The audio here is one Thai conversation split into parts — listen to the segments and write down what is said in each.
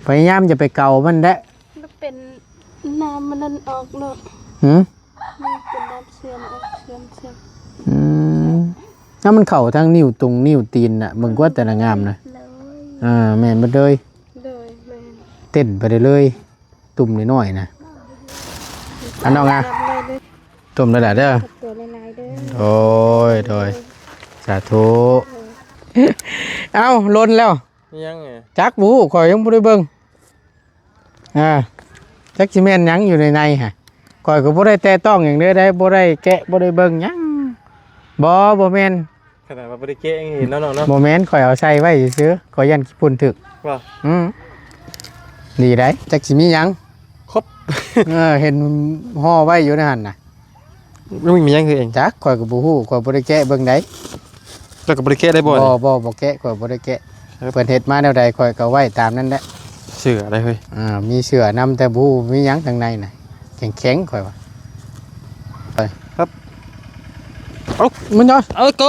พยายามจะไปเกามันแหละมันเป็นน้ำมันนั่นออกเนาะมันเป็นน้ำเสื่อมออกเสื่อมถ้ามันเข่าทั้งนิ้วตรงนิ้วตีนน่ะมึงว่าแต่ละงามนะแม่นบ่เลยเต้นไปเลยตุ่มน้อยๆนะอันน้องอ่ะตุ่มระดับเด้อโดยสาธุเอ้าล้นแล้วยังไงจักบูข่อยยังบ่ได้เบิ่งจักสิแม่นหยังอยู่ในฮะข่อยก็บ่ได้แตะต้องหยังเด้อได้บ่ได้แกะบ่ได้เบิ่งหยังบ่แม่นขนาดว่าบ่ได้แกะเห็นเนาะบ่แม่นข่อยเอาใส่ไว้ซื่อๆข่อยยันขี้ฝุ่นถึกว่าดีได้จักสิมีหยังครบเห็นห่อไว้อยู่ในหั่นน่ะมันมีหยังคือเองจักข่อยก็บ่ฮู้ข่อยบ่ได้แกะเบิ่งได้แล้วก็บ่ได้แกะได้บ่บ่แกะข่อยบ่ได้แกะเพิ่นเฮ็ดมาแนวใดข่อยก็ไว้ตามนั้นแหละเชื่ออะไรเฮ้ยมีเสือนำแต่บ่ฮู้มีหยังข้างในน่ะแข็งๆข่อยว่าไปครับมันเนาะก็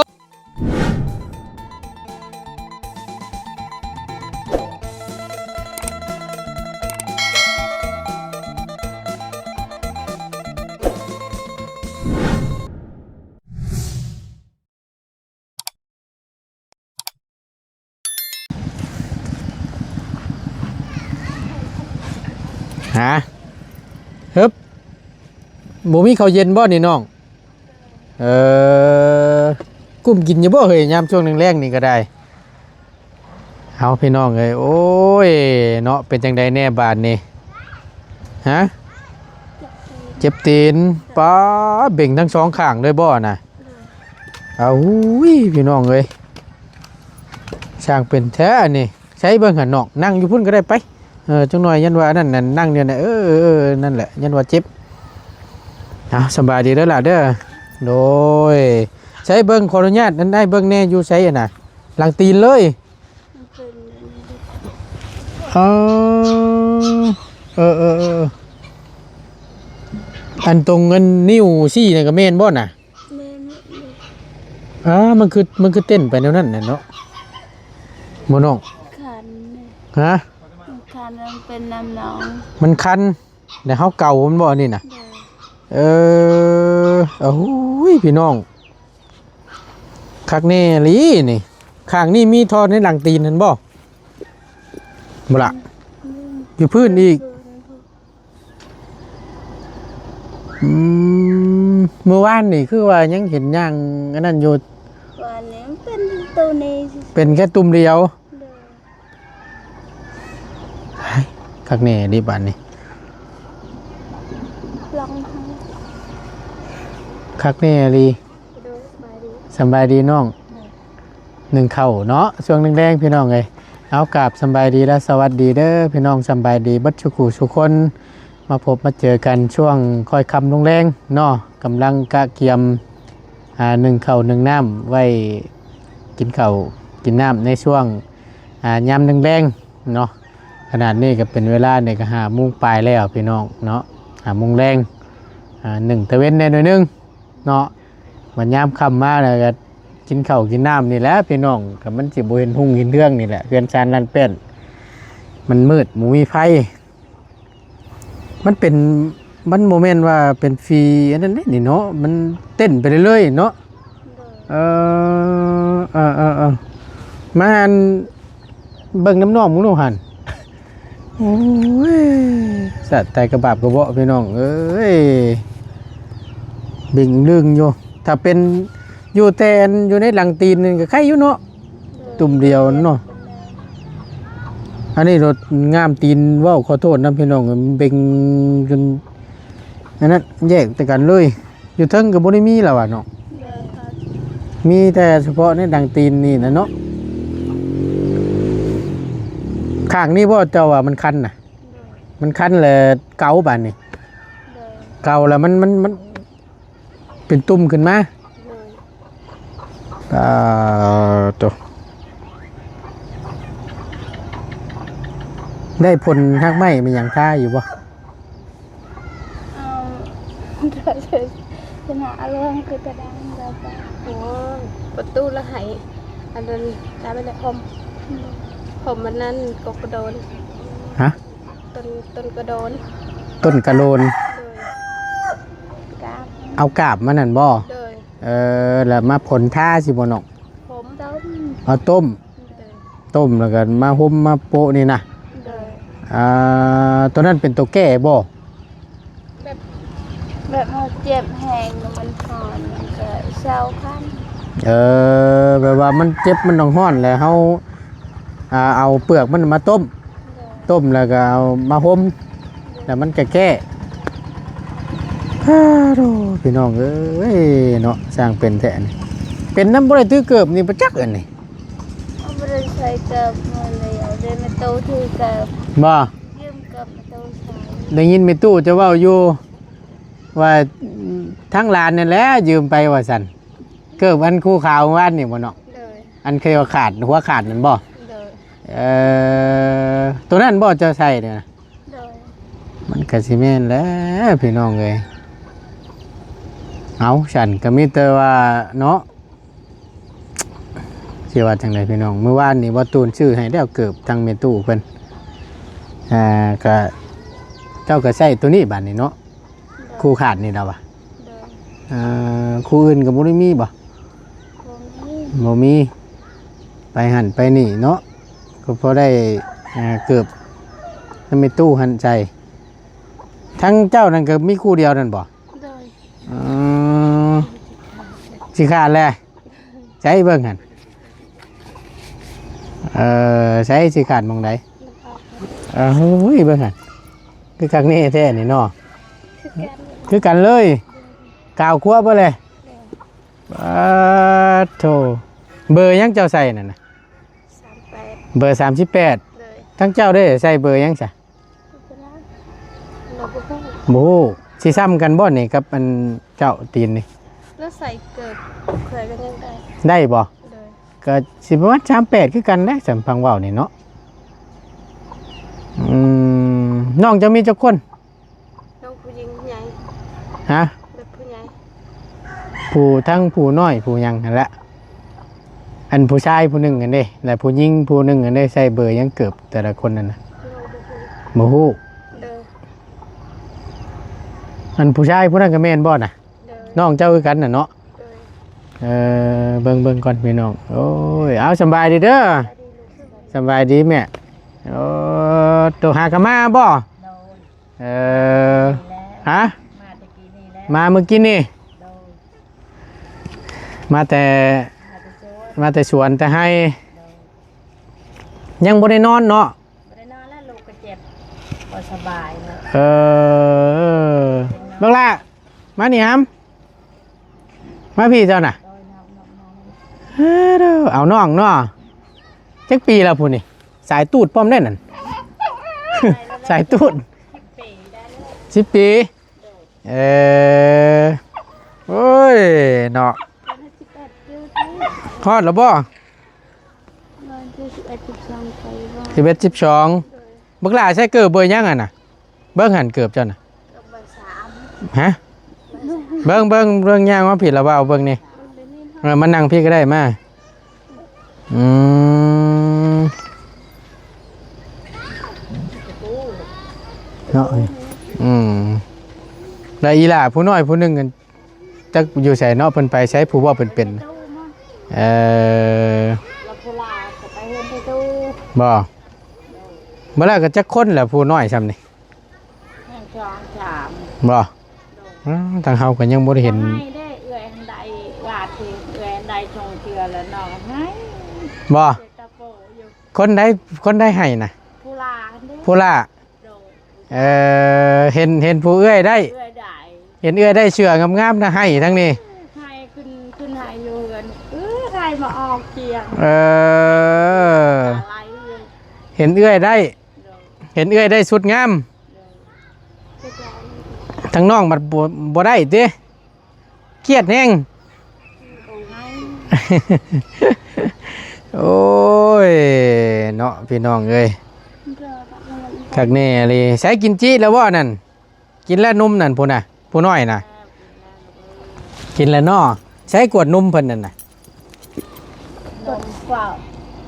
ฮึบบ่มีข้าวเย็นบ่นี่น้องกุ้มกินอยู่บ่เฮ้ยยามช่วงแรงๆนี่ก็ได้เอาพี่น้องเอ้ยโอ้ยเนาะเป็นจังได๋แน่บาดนี้เจ็บตีนป๊าเบ่งทั้งสองข้างเลยบ่น่ะเอาอุ้ยพี่น้องเอ้ยช่างเป็นแท้นี่ใช้เบิ่งหั่นน้องนั่งอยู่พุ่นก็ได้ไปจังหน่อยยันว่านั่นนั่งเนี่ยนะนั่นแหละยันว่าเจ็บสบายดีแล้วล่ะเด้อโดยใช้เบิ้งขออนุญาตนั้นได้เบิ้งแน่อยู่ใช้น่ะหลังตีนเลยอันตรงเงินนิ้วซี่นี่ก็เมนบ่น่ะมันคือเต้นไปแนวนั้นน่ะเนาะโมน้องคันมันเป็นน้ำหนองมันคันแต่เขาเก่ามันบ่นี่น่ะโอ้ยพี่น้องคักแน่ลีนี่ข้างนี่มีทอในหลังตีนเห็นบ่บ่ล่ะอยู่พื้นอีกเมื่อวานนี่คือว่ายังเห็นย่างอันนั้นอยู่วันนี้เป็นตัวนี้เป็นแค่ตุ่มเดียวคักแน่ดีบานนี่คักแน่ลีสบายดีน้องหนึ่งเข่าเนาะช่วงแดงๆพี่น้องเลยเอากราบสบายดีและสวัสดีเด้อพี่น้องสบายดีบัดชุกุสุคนมาพบมาเจอกันช่วงค่อยคำลงแรงเนาะกำลังกะเกียมหนึ่งเข่าหนึ่งน้ำไว้กินเข่ากินน้ำในช่วงยามแดงๆเนาะขนาดนี้ก็เป็นเวลาในก็5 โมงปลายแล้วพี่น้องเนาะ5 โมงแรง1 ตะเว้นแน่หน่อยนึงเนาะมันยามค่ำมาแล้วก็กินข้าวกินน้ำนี่แหละพี่น้องกับมันสิบ่เห็นหุ่งเห็นเรื่องนี่แหละเพื่อนชานลันเป็นมันมืดหมูมีไฟมันเป็นมันโมเมนต์ว่าเป็นฟรีอันนั้นนี่เนาะมันเต้นไปเรื่อยๆเนาะมาหันเบิ่งน้ำนองมึงดูหันโอ้ยสัตว์แต่กระบาบกระเบาะพี่น้องเอ้ยบิ่งลึงอยู่ถ้าเป็นอยู่แต่อยู่ในหลังตีนนึงก็ใครอยู่เนาะตุ่มเดียวเนาะอันนี้รถงามตีนว่าวขอโทษนะพี่น้องเบ่งจนอันนั้นแยกแต่กันเลยอยู่เทิงกับบ่ได้มีแล้วอ่ะเนาะมีแต่เฉพาะในหลังตีนนี่นะเนาะข้างนี่บ่เจ้าว่ามันคันน่ะมันคันแหละเกาบานนี่เกาแล้วมันเป็นตุ่มขึ้นมาตัวได้ผลทักไม้เป็นอย่างท่าอยู่บ่ชนะเรื่องคือกระดังเราไปโอ้ประตูละไหอันนั้นตาไปเลยผมมันนั่นกกระโดน ฮะ ต้นกระโดน ต้นกะโลน เลยกาบ เอากาบมันนั่นบ่ เลย แล้วมาผลท่าสิบ่น้อง ผมต้ม เอาต้ม เลย ต้มแล้วก็มาหุ้มมาโปะนี่นะ เลย ตัวนั้นเป็นตัวแก่บ่ แบบเขาเจ็บแหงมันผ่อนมันก็เศร้าขั้น แบบว่ามันเจ็บมันต้องห้อนแล้วเฮาเอาเปลือกมันมาต้ม ต้มแล้วก็เอามาห่มแล้วมันจะแก้โธ่พี่น้องเอ้ยเนาะสร้างเป็นแท้นี่เป็นน้ำบ่ได้ตื้อเกือบนี่ประจักษ์อันนี่ เอาไปใส่เกิบมันเลยเอาเดินมาตู้ที่เกิบ บ่ ยืมเกิบมาตู้ใส่ ได้ยินแม่ตู้จะเว้าอยู่ว่าทั้งลานนั่นแหละยืมไปว่าซั่นเกือบอันคู่ข่าววานนี่บ่เนาะ เลย อันเคยว่าขาดหัวขาดนั่นบ่ เลย ตัวนั้นบ่เจะใส่เนี่ยนะ เลย มันก็สิแม่นแหล้วพี่น้องเอ้ยเอาฉันก็มีแต่ว่าเนาะสิว่าจังไดพี่น้องเมื่อวานนี่บ่ตูนชื่อให้แล้วเกือบทางแม่ตู้เพิ่นก็เจ้าก็ใช้ตัวนี้บัดนี้เนาะคู่ขาดนี่ล่ะว่ะ เลย คู่อื่นก็บ่ได้มีบ่ ผมนี่ บ่มีไปหั่นไปนี่เนาะก็พอได้เกือบทางแม่ตู้หั่นใจทั้งเจ้านั่นก็มีคู่เดียวนั่นบ่ เลย สิขาดแหละใช้เบิ่งหั่นใช้สิขาดหม่องใดเฮ้ยเบิ่งหั่นคือคักนี้แท้นี่เนาะคือกันเลยกาวคั่วบ่เลยโธ่เบอร์ยังเจ้าใส่นั่นน่ะ 38เบอร์38 เลย ทั้งเจ้าได้ใส่เบอร์ยังซะ เราก็พูด บ่ฮู้สิซ้ำกันบ่นี่กับอันเจ้าตีนนี่ แล้วใส่เกิบเคยก็ยังได้ ได้บ่ เลย ก็สิประมาณ38คือกันนะสำพังเว้านี่เนาะน้องจะมีจักคน น้องผู้หญิงใหญ่ ฮะ แบบผู้ใหญ่ ผู้ทั้งผู้น้อยผู้หยังนั่นแหละอันผู้ชายผู้หนึ่งกันเด้และผู้หญิงผู้หนึ่งกันได้ใส่เบอร์ยังเกือบแต่ละคนนั่นนะ เราบ่ฮู้โมฮู้ เลย อันผู้ชายผู้นั้นก็แม่นบ่น่ะ เลย น้องเจ้าคือกันน่ะเนาะ เลย เบิ่งก่อนพี่น้องโอ้ยเอาสำบายดีเด้อสำบายดีแม่โอ้ตัวหากะมาบ่ฮะมาเมื่อกี้นี่มาแต่สวนแต่ให้ยังบ่ได้นอนเนาะ บ่ได้นอนแล้วลูกก็เจ็บบ่สบายเนาะ บักล่ะมานี่ฮัมมาพี่เจ้าน่ะเอาน้องเนาะจักปีแล้วพูนี่สายตูดป้อมได้นั่น สายตูด ปีได้แล้ว 10 ปีโอ้ยเนาะ 18ปี ฮอดแล้วบ่ มันจะ11 12ไปว่า 11 12บักล่ะใช้เกิบเบอร์ยังอ่ะน่ะเบิ่งหันเกือบเจ้าน่ะ กับใบ3 ฮะเบิ่งย่างว่าผิดแล้วว่าเอาเบิ่งนี่ มันเป็นนี่ มานั่งพี่ก็ได้มาเนาะแล้วอีหล่าผู้น้อยผู้หนึงกันจักอยู่ไสเนาะเพิ่นไปใช้ผู้ว่าเพิ่นเป็น ตู้มา ๆ เราโบราณก็ไปเฮ็ดให้ตู้ บ่เมื่อไรก็จักคนแหละผู้น้อยซ้ำนี่ แห่งจองสาม บ่ทางเฮาก็ยังบ่ได้เห็น ให้ได้เอื้อยอันใดลาดที่เอื้อยอันใดชงเชือแล้วน้องให้ บ่ เจตะโปอยู่ คนใดให้น่ะ ผู้ลาอันเด้ ผู้ล่า โดยเห็นผู้เอื้อยได้ เอื้อยได้ เห็นเอื้อยได้เชื่องามๆนะให้ทั้งนี้ ให้ขึ้นให้อยู่กันใครมาออกเกียง อ อะไรอยู่ เห็นเอื้อยได้ โดย เห็นเอื้อยได้สุดงาม โดยก็จะ ทั้งน้องบัดบ่ได้ติเครียดแฮง ให้ โอ้ยเนาะพี่น้องเอ้ย เด้อบัดนั้น คักแน่เลยใช้กินจี้แล้วบ่นั่นกินแล้วนุ่มนั่นพุ่นน่ะผู้น้อยน่ะกินแล้วเนาะใช้กวดนุ่มเพิ่นนั่นน่ะ โดนเปล่า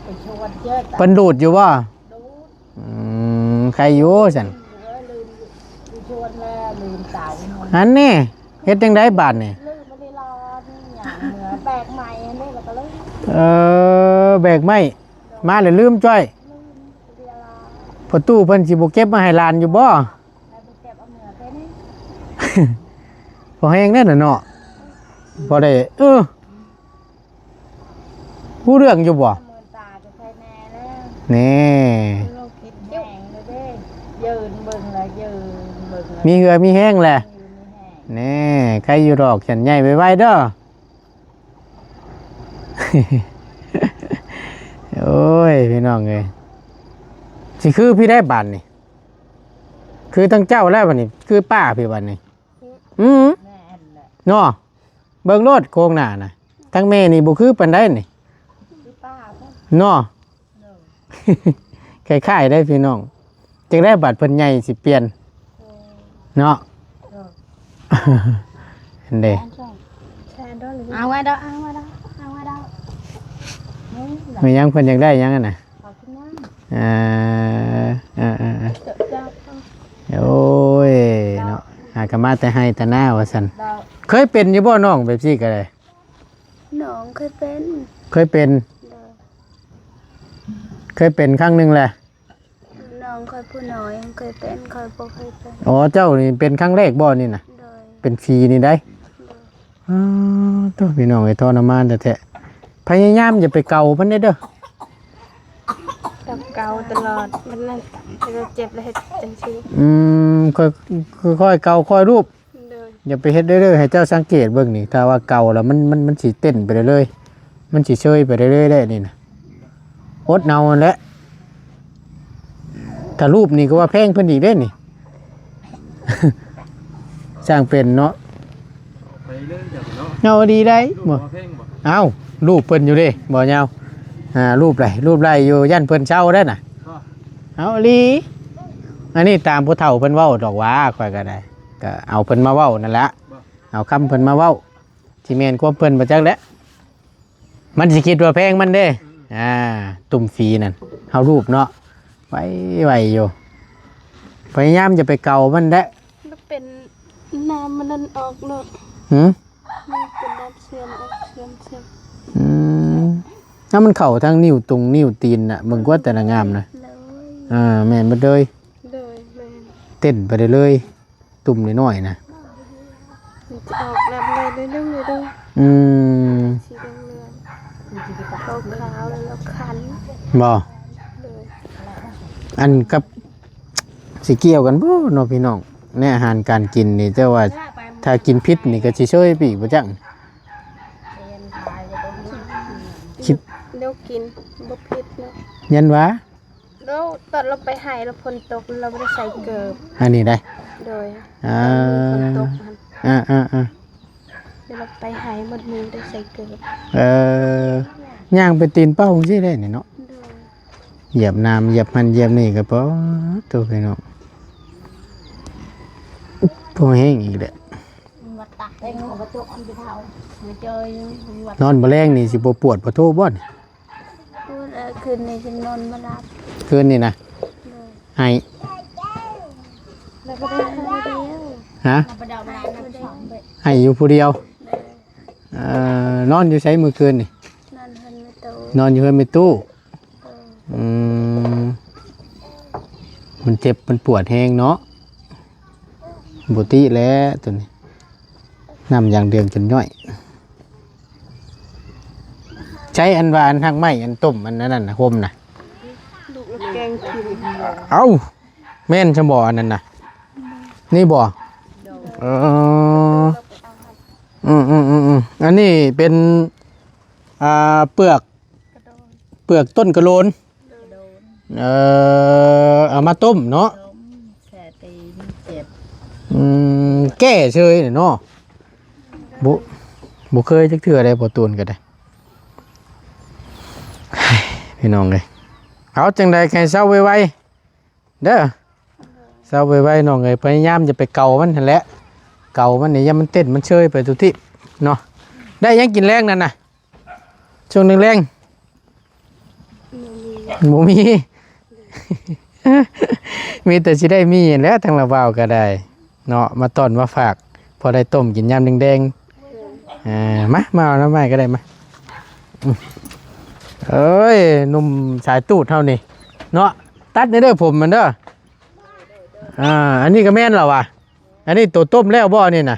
ไปชวนเยอะ เพิ่นดูดอยู่บ่ ดู อื ใครอยู่ซั่น ชวนแล้วลืมตายไปหมด อันนี้เฮ็ดจังไดบาดนี่ ลืมไม่ได้รอนี่อย่างเหมือนแบกใหม่อันนี้แล้วก็เลย แบกไม้มาแล้วลืมจ้อย ลืมเรียลา พอตู้เพิ่นสิบ่เก็บมาให้หลานอยู่บ่ แล้วไปเก็บเอาเหนือไปนี่ พอแห้งแน่น่ะเนาะบ่ได้ผู้เรื่องอยู่บ่ เหมือนตาจะใช้แน่แล้ว นี่ เราคิดแห้งเลยเด้ยืนเบิ่งเลยยืนเบิ่งเลย มีเหือมีแห้งแหละ ยืนไม่แห้ง นี่ใครอยู่ดอกฉันใหญ่ไว้ๆเด้อ โอ้ยพี่น้องเอ้ยสิคือพี่ได้บัตรนี่คือทั้งเจ้าแล้วบัดนี้คือป้าพี่บัดนี้แม่นแหละ เนาะเบิ่งโลดโครงหน้าน่ะทั้งแม่นี่บ่คือปานใดนี่ พี่ป้าพ่อ เนาะ เนอะ คล้ายๆได้พี่น้องจังได้บัตรเพิ่นใหญ่สิเปลี่ยนเนาะ เห็นเด้ แชร์ด้วยหรือเอาไว้ดอกเอาไว้ดอกเอาไว้ดอกนี่แหละ มียังเพิ่นอยากได้ยังอะน่ะ ขอบคุณนะ อ่า เจ้าเจ้า โอ้ยเนาะหากะมาแต่ให้แต่หน้าว่าซั่น ดาว เคยเป็นอยู่บ่น้องแบบซี่ก็ได้ น้องเคยเป็น เคยเป็น เด้อ เคยเป็นครั้งหนึงแหละ น้องเคยผู้น้อยเคยเป็นเคยบ่เคยเป็น อ๋อเจ้านี่เป็นครั้งแรกบ่นี่น่ะ โดย เป็นฟรีนี่ได้อ๋อตัวพี่น้องไอ้ทรมานแท้ๆพยายามอย่าไปเกาเพิ่นเด้อ กับเกาตลอดมันนั่นจะเจ็บแล้วเฮ็ดจังซี่ ค่อยเกาค่อยรูป โดย อย่าไปเฮ็ดเรื่อยๆให้เจ้าสังเกตเบิ่งนี่ถ้าว่าเกาแล้วมันสิเต้นไปเรื่อยๆมันสิเชยไปเรื่อยๆได้นี่น่ะอดเอานั่นแหละถ้ารูปนี่ก็ว่าแพงเพิ่นอีกเด้นี่ สร้างเป็นเนาะ ไปเรื่องจังเนาะ เอาดีได้ ลูก บ่ มาเพ่งบ่ เอารูปเพิ่นอยู่เด้บ่ยาวรูปไรอยู่ยันเพิ่นเช่าได้น่ะ ก็ เอาอีหลีอันนี้ตามผู้เฒ่าเพิ่นเว้าดอกว่าข่อยก็ได้ก็เอาเพิ่นมาเว้านั่นละเอาคำเพิ่นมาเว้าที่แม่นความเพิ่นบ่จักแหล้วมันสิคิดว่าแพงมันเด้ตุ่มฟรีนั่นเฮารูปเนาะไว้อยู่พยายามจะไปเกามันได้ มันเป็นน้ำมันนั่นออกเนาะ หือ มันเป็นน้ำเสื่อมออกเสื่อม ถ้ามันเข้าทางนิ้วตรงนิ้วตีนน่ะเบิ่งกว่าแต่ละงามนะ เลย แม่นบ่เลย เลยแม่น เต้นไปเลย ตุ่มน้อยๆนะ มันจะออกน้ำเลยเรื่องเลยเด้อ อืม สีเหลืองๆขาวๆแล้วคัน บ่ เลย อันกับสิเกี่ยวกันบ่เนาะพี่น้องในอาหารการกินนี่แต่ว่าถ้ากินพิษนี่ก็สิช่วยปีกบ่จังคิด เดี๋ยวกินบ่ผิดเนาะ ยันว่า แล้วตอนเราไปหายแล้วฝนตกเราไม่ได้ใส่เกิบ อันนี้ได้ โดย อ่า ฝนตกมัน อ่า เดี๋ยวเราไปหายหมดมือได้ใส่เกิบ ย่างไปตีนเป้าสิได้นี่เนาะ โดย เหยียบน้ำเหยียบมันเหยียบนี่ก็พอตัวพี่น้องพอแห้งอีกแหละ วัดตักเองของกระจกอันเป็นเท่าไม่เจอวัด นอนบ่แรงนี่สิบ่ปวดบ่โทบ่นี่ พูดคืนนี้ฉันนอนมารับ คืนนี่นะ เลย ให้ แล้วก็ได้หายเดียว ฮะ ประดาน้ำสองไป ให้อยู่ผู้เดียวนอนอยู่ใช้มือคืนนี่ นั่นเพิ่นไม่โต นอนอยู่เฮือนมีตู้ เออ อืมมันเจ็บมันปวดแห้งเนาะบุติแล้วตัวนี้น้ำอย่างเดืองจนย่อยใช้อันว่าอันทางไม้อันต้มอันนั้นน่ะห่มน่ะ ลูกแกงกิน เอ้าแม่นชะบ่ออันนั้นน่ะนี่บ่เอออันนี้เป็นเปลือก กระโดน เปลือกต้นกระโลน เอามาต้มเนาะ แค่ตีนเจ็บ แก้เฉยเนาะบุเคยจักเถื่อได้บ่ตูนก็ได้ พี่น้องเลยเอาจังใดใครเศร้าไวๆเด้อเศร้าไวๆน้องเลยพยายามจะไปเกามันนั่นแหละเกามันนี่อย่ามันเต้นมันเชยไปทุกที่เนาะได้ยังกินแรงนั่นน่ะช่วงนึงแรงหมูมี มีแต่สิได้มีแหล้วทางละวาวก็ได้เนาะมาต้อนมาฝากพอได้ต้มกินยามแดงๆมาเอาน้ำไม้ก็ได้มาเอ้ยหนุ่มสายตูดเท่านี้เนาะตัดในเด้อผมมันเด้ออันนี้ก็แม่นเหรอวะอันนี้ตัวต้มแล้วบ่นี่นะ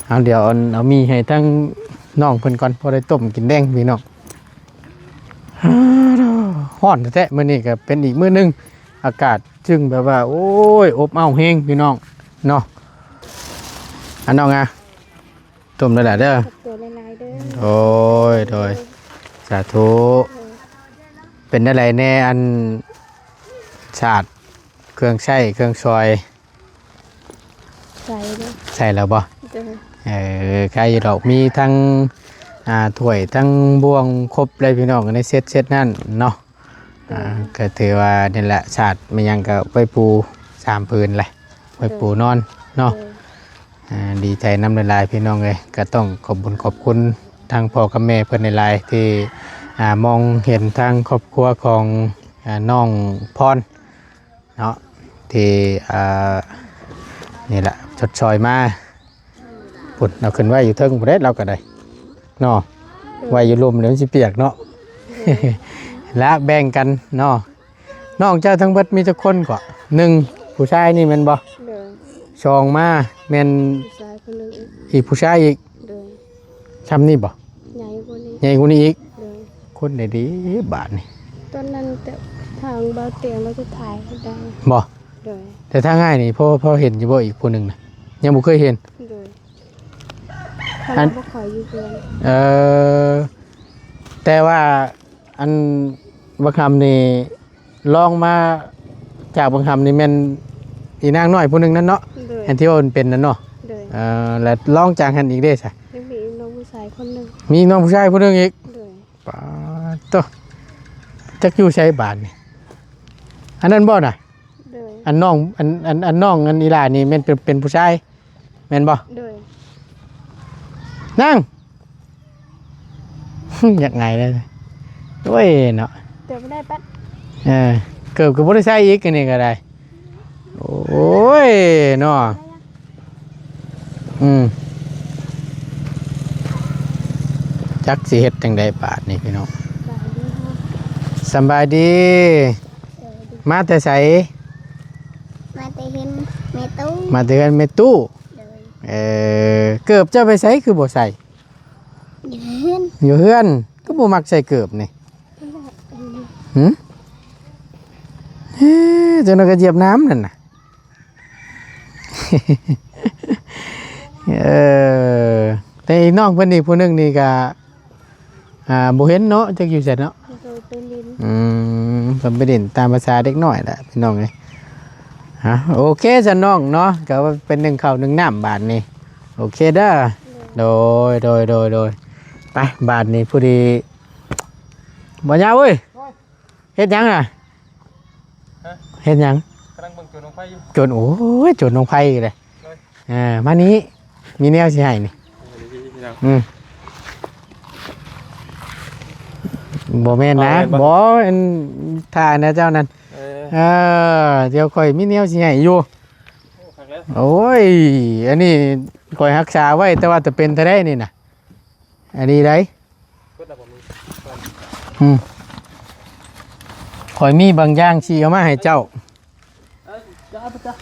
เอาเดี๋ยวเอามีให้ทั้งน้องเพิ่นก่อนพอได้ต้มกินแดงพี่น้องฮ้อนแท้ๆมื้อนี้ก็เป็นอีกมื้อนึงอากาศจึงแบบว่าโอ้ยอบอ้าวแฮงพี่น้องเนาะอันน้องอ่ะต้มแล้วล่ะเด้อ ตัวลายๆเด้อ โอ้ยโดยสาธุเป็นอะไรแน่อันชาติเครื่องใช้เครื่องซอย ใส่เด้อ ใช่แล้วบ่ เด้อ ใครดอกมีทั้งถ้วยทั้งบ่วงครบเลยพี่น้องในเซตนั่นเนาะก็ถือว่านี่แหละชาติมันยังก็ไปปู3พื้นเลยไปปูนอนเนาะดีใจน้ำละลายพี่น้องเลยก็ต้องขอบคุญขอบคุณทางพ่อกับแม่เพื่อนในลายที่มองเห็นทางครอบครัวของน้องพรเนาะที่นี่แหละชดชอยมาปุ่นเราขึ้นไว้อยู่เทิงประเทศเราก็ได้เนาะไว้อยู่ลมเดี๋ยวมันสิเปียกเนาะ และแบ่งกันเนาะน้องเจ้าทั้งเบิดมีจักคนกว่า1ผู้ชายนี่แม่นบ่ เด้อ ชองมาแม่น ผู้ชายคนหนึง อีกผู้ชายอีก เด้อ ช้ำนี่บ่ ใหญ่กว่านี้ ใหญ่กว่านี้อีก เด้อ คนได้ดีบาทนี่ ตอนนั้นแต่ทางเบาเตียงเราจะถ่ายให้ได้ บ่ เด้อ แต่ถ้าง่ายนี่พ่อเห็นอยู่บ่อีกผู้หนึงน่ะยังบ่เคยเห็น เด้อถ้าเราบ่ขออยู่เพื่อน แต่ว่าอันบางคำนี่ลองมาจากบางคำนี่แม่นอีนางน้อยผู้หนึงนั่นเนาะ เด้อ อันที่ว่ามันเป็นนั่นเนาะ เด้อ แล้วลองจากหันอีกได้ซะ ยังมีน้องผู้ชายคนหนึง มีน้องผู้ชายผู้หนึงอีก เด้อ ปาโตจักอยู่ใช้บาทนี่อันนั้นบ่น่ะ เด้อ อันน้องอันน้องอันอีหลานี่แม่นเป็นผู้ชายแม่นบ่ เด้อ นั่ง อยากไงเลยโอ้ยเนาะ เดี๋ยวไม่ได้ปัด เกือบกับบริษัทอีกอันนี่ก็ได้โอ้ยเนาะจักสิเฮ็ดจังไดบาทนี่พี่น้อง บายดีฮะ สำบายดี มาแต่ไส มาแต่เห็นแม่ตู้ มาแต่กันแม่ตู้ เลย เกือบจะไปใส่คือบ่ใส่ ยืน อยู่เฮือนก็บ่มักใส่เกือบนี่หึเจ้าน่ะก็เหยียบน้ำนั่นน่ะ แต่อีกน้องเพิ่นอีกผู้หนึงนี่ก็บ่เห็นเนาะจักอยู่ไสเนาะ โดยเป็นลิ้น เพิ่นไปเล่นตามภาษาเด็กน้อยแหละพี่น้องเอ้ยโอเคจ้ะน้องเนาะก็ว่าเป็นหนึ่งข้าวหนึ่งน้ำบาทนี่โอเคเด้อโดยไปบาทนี่ผู้ดีบ่ยาวเว้ยเฮ็ดหยังอ่ะเฮ็ดหยัง กำลังเบิ่งจุดลงไฟอยู่ โจรโอ้ยโจรลงไผเลยมานี้มีแนวสิให้นี่ พี่น้อง บ่แม่นนะ เอาไว้บ่ บ่อันท่านะเจ้านั่นเดี๋ยวค่อยมีแนวสิให้อยู่ ครั้งแล้ว โอ้ยอันนี้ค่อยรักษาไว้แต่ว่าจะเป็นเท่าได้นี่น่ะอันนี้ได้ ก็แต่ผมมี ข่อยมีบางอย่างสิเอามาให้เจ้า จ้าจ้า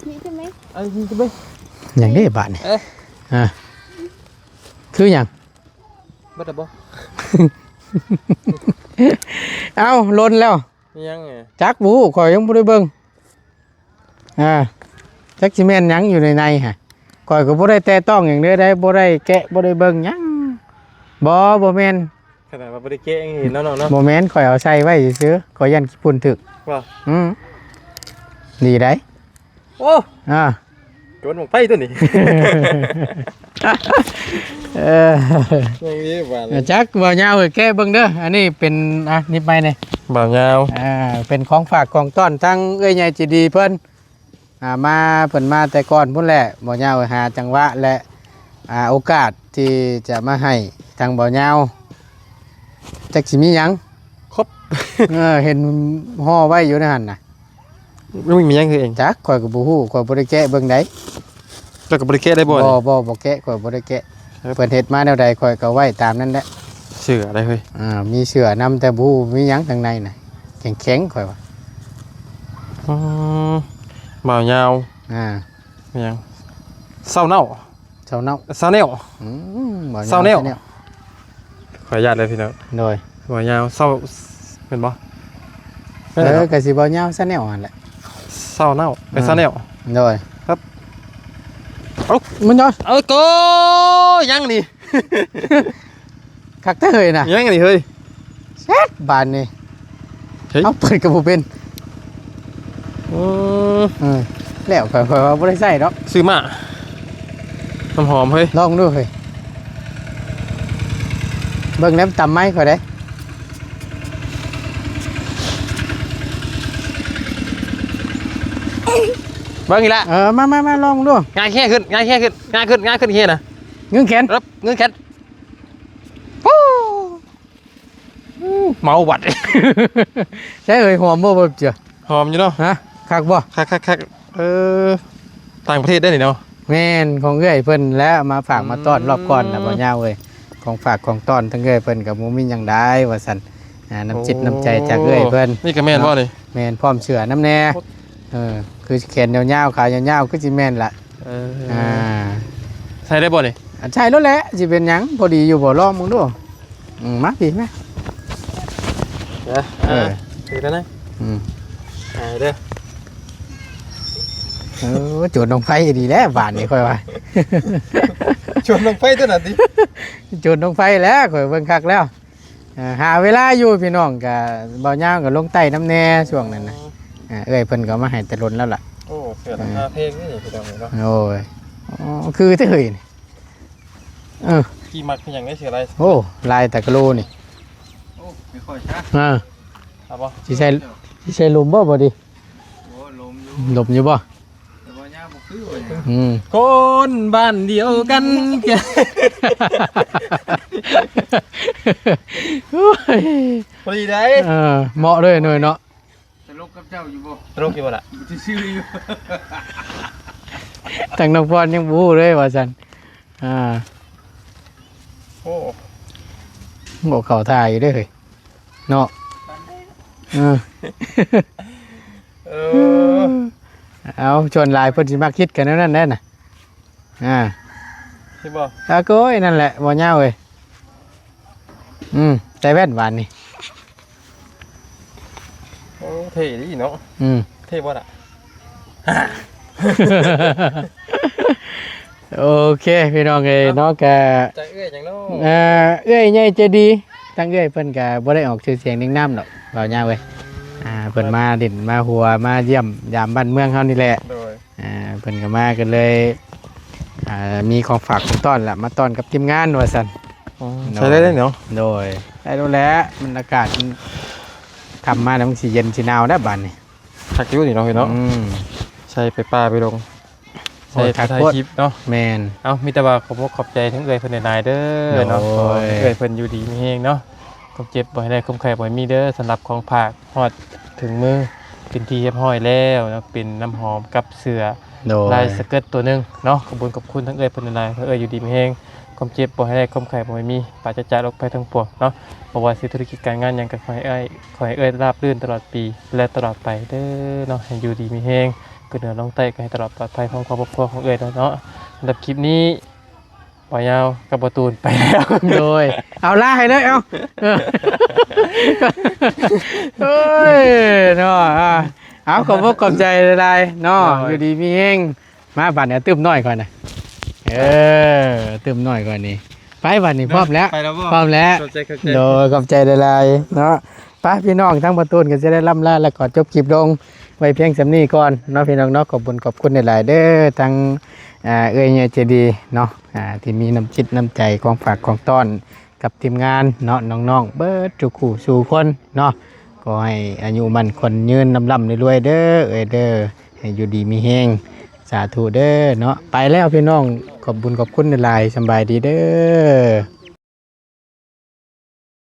นี่ใช่ไหม อันนี้จะไป อย่างนี้บาทนี่คืออย่าง บัดบ่ เอาลนแล้ว ยังไง จักบูข่อยยังบ่ได้เบิ่งจักสิแม่นหยังอยู่ในฮะข่อยก็บ่ได้แตะต้องหยังเด้อได้บ่ได้แกะบ่ได้เบิ่งหยังบ่แม่น ขนาดว่าบ่ได้เก๊เห็นน้องๆเนาะ บ่แม่นข่อยเอาใส่ไว้ซื่อๆข่อยยันขี้ฝุ่นถึก ว่า ดีได้ โอ้โจรลงไฟตัวนี้ ยังมีบ้าน จักบ่ยาวเอ้ยแกะเบิ่งเด้ออันนี้เป็นนี่ไปนี่ บ่าวยาว เป็นของฝากของต้อนทั้งเอ้ยใหญ่ใจดีเพิ่นมาเพิ่นมาแต่ก่อนพุ่นแหละบ่ยาวหาจังหวะและโอกาสที่จะมาให้ทางบ่ยาว จักสิมีหยัง ครบ เห็นห่อไว้อยู่ในหั่นน่ะ ไม่มีหยังคือเอง จักข่อยก็บ่ฮู้ข่อยบ่ได้แกะเบิ่งใด แล้วก็บ่ได้แกะได้บ่ บ่แกะข่อยบ่ได้แกะเพิ่นเฮ็ดมาแนวใดข่อยก็ไว้ตามนั้นแหละ เชื่ออะไรเฮ้ย มีเสือนำแต่บ่ฮู้มีหยังข้างในน่ะแข็งๆข่อยว่า บ่าวยาว มีหยังเศร้าเน่า เช้าเนาะ เศร้าแนว บ่ เช้าแนว ขออนุญาตเลยพี่น้อง โดย บ่าวยาวเศร้าเป็นบ่ ก็สิบ่ยาวซะแนวหั่นแหละ เศร้าเน่าเป็นเศร้าแนว โดย เอ้า มันยอด โกยังนี่ คักแต่เฮ้ยน่ะ ยังนี่เฮ้ย แซ่บานนี่ เฮ้ย เอาเปิดก็บ่เป็น อืม แล้วข่อยว่าบ่ได้ใส่ดอก ซื้อมาน้ำหอมเฮ้ย ลองดูเฮ้ยเบิ่งแล้วตำไม้ข่อยได้ เบิ่งอีกแล้ว มาลองดู ง่ายแค่ขึ้นง่ายแค่ขึ้นง่ายขึ้นง่ายขึ้นเฮียนะ เงื้อแขน รับเงินแคทเมาบัด ใช่เอ้ยหอมบ่บ่เจ้า หอมอยู่เนาะ ฮะคักบ่ คักต่างประเทศได้นี่เนาะ แม่นของเอ้ยเพิ่นแล้วมาฝากมาต้อนรอบก่อนน่ะบ่ยาวเอ้ยของฝากของต้อนทั้งเอ้ยเพิ่นก็บ่มีหยังได้ว่าซั่นน้ำจิตน้ำใจจากเอ้ยเพิ่น นี่ก็แม่นบ่นี่ แม่นพร้อมเชื่อน้ำแน่คือแขนยาวๆขายาวๆคือสิแม่นล่ะอ่า ใช้ได้บ่นี่ ใช่แล้วแหละสิเป็นหยังพอดีอยู่บ่ลองมึงดูมาพี่มา ถือได้ไหม อืม เด้อ จุดลงไฟดีแล้วบานนี่ค่อยว่า ชวนลงไฟตัวนั้นดิ จุดลงไฟแล้วค่อยเบิ่งคักแล้วหาเวลาอยู่พี่น้องก็บ่ยาวก็ลงใต้น้ำแน่ช่วงนั้นน่ะเอ้ยเพิ่นก็มาให้แต่ล้นแล้วล่ะ โอ้เสือราคาเพลงนี่พี่น้องเนาะ โอ้ยคือที่เฮ้ยนี่ กี่มักเป็นอย่างนี้เสืออะไร โอ้ลายตะกะโลนี่ โอ้ไม่ค่อยช้าครับบ่ สิใช้ลมบ่ดิ โอ้ลมอยู่ ลมอยู่บ่ แต่ว่าย่าบ่คือว่า คนบ้านเดียวกันแก พอดีได้ เหมาะเลยหน่อยเนาะ ตลกกับเจ้าอยู่บ่ตลกอยู่บ่ล่ะชื่ออยู่ ตั้งน้องพรยังบู้เลยว่าซั่นโอ้ บอกเขาถ่ายอยู่เด้อเฮ้ยเนาะเอาชวนลายเพิ่นสิมาคิดกันแนวนั้นแน่น่ะที่บ่ โก้ยนั่นแหละบ่ยาวเว้ยแต่แว่นหวานนี่ โอ้เท่ดีเนาะเท่บ่ล่ะ โอเคพี่น้องเอ้ยเนาะก็ ใจเอื้อยจังเนาะ เอ้ยใหญ่ใจดีทั้งเอ้ยเพิ่นก็บ่ได้ออกชื่อเสียงนิ่งน้ำดอกเว้ายาวเว้ยเพิ่นมาดินมาหัวมาเยี่ยมยามบ้านเมืองเฮานี่แหละเพิ่นก็มากันเลยมีของฝากของต้อนล่ะมาต้อนกับทีมงานว่าซั่น ใช้ได้เนาะ โดยได้รู้แล้วมันอากาศมันทำมาแล้วมันสิเย็นสิหนาวได้บัดนี่ ทักอยู่นี่เนาะพี่เนาะใช่ไปป่าไปลงใช่ถ่ายคลิปเนาะ แมน เอ้ามีแต่ว่าขอบใจทั้งเอ่ยเพิ่นนายเด้อเนาะเอ่ยเพิ่นอยู่ดีมีแฮงเนาะความเจ็บบ่ให้ได้ความไข้บ่ให้มีเด้อสำหรับของฝากฮอดถึงมือเป็นที่เรียบร้อยแล้วเนาะเป็นน้ำหอมกับเสื้อลายสเกิร์ตตัวนึงเนาะขอบคุณทั้งเอ่ยเพิ่นนายเอ่ยอยู่ดีมีแฮงความเจ็บบ่ให้ได้ความไข้บ่ให้มีปราศจากโรคภัยทั้งปวงเนาะบ่ว่าสิธุรกิจการงานหยังก็ขอให้เอ่ยราบรื่นตลอดปีและตลอดไปเด้อเนาะให้อยู่ดีมีแฮงก็เหนือน้องไต้ก็ให้ตลอดปลอดภัยของครอบครัวของเอ่ยเนาะสำหรับคลิปนี้ปล่อยยาวกับประตูนไปแล้ว โดยเอาล่าให้เลยเอาเฮ้ยเนาะเอาขอบใจหลายๆเนาะอยู่ดีมีเฮงมาบัดเนี่ยตื้มน้อยก่อนนะตื้มน้อยก่อนนี่ไปบัดนี้พร้อมแล้วพร้อมแล้วโดยขอบใจหลายๆเนาะไปพี่น้องทั้งประตูนก็จะได้ล่ำลาแล้วก็จบคลิปลงไว้เพียงสำนี้ก่อนเนาะพี่น้องเนาะขอบคุณหลายๆเด้อทั้งเอ้ยเนี่ยใจดีเนาะที่มีน้ำจิตน้ำใจของฝากของต้อนกับทีมงานเนาะน้องๆเบิดทุกคู่สู่คนเนาะก็ให้อายุมันคนยืนลำรวยๆเด้อเอ้ยเด้อให้อยู่ดีมีแฮงสาธุเด้อเนาะไปแล้วพี่น้องขอบคุณหลายๆสบายดีเด้อ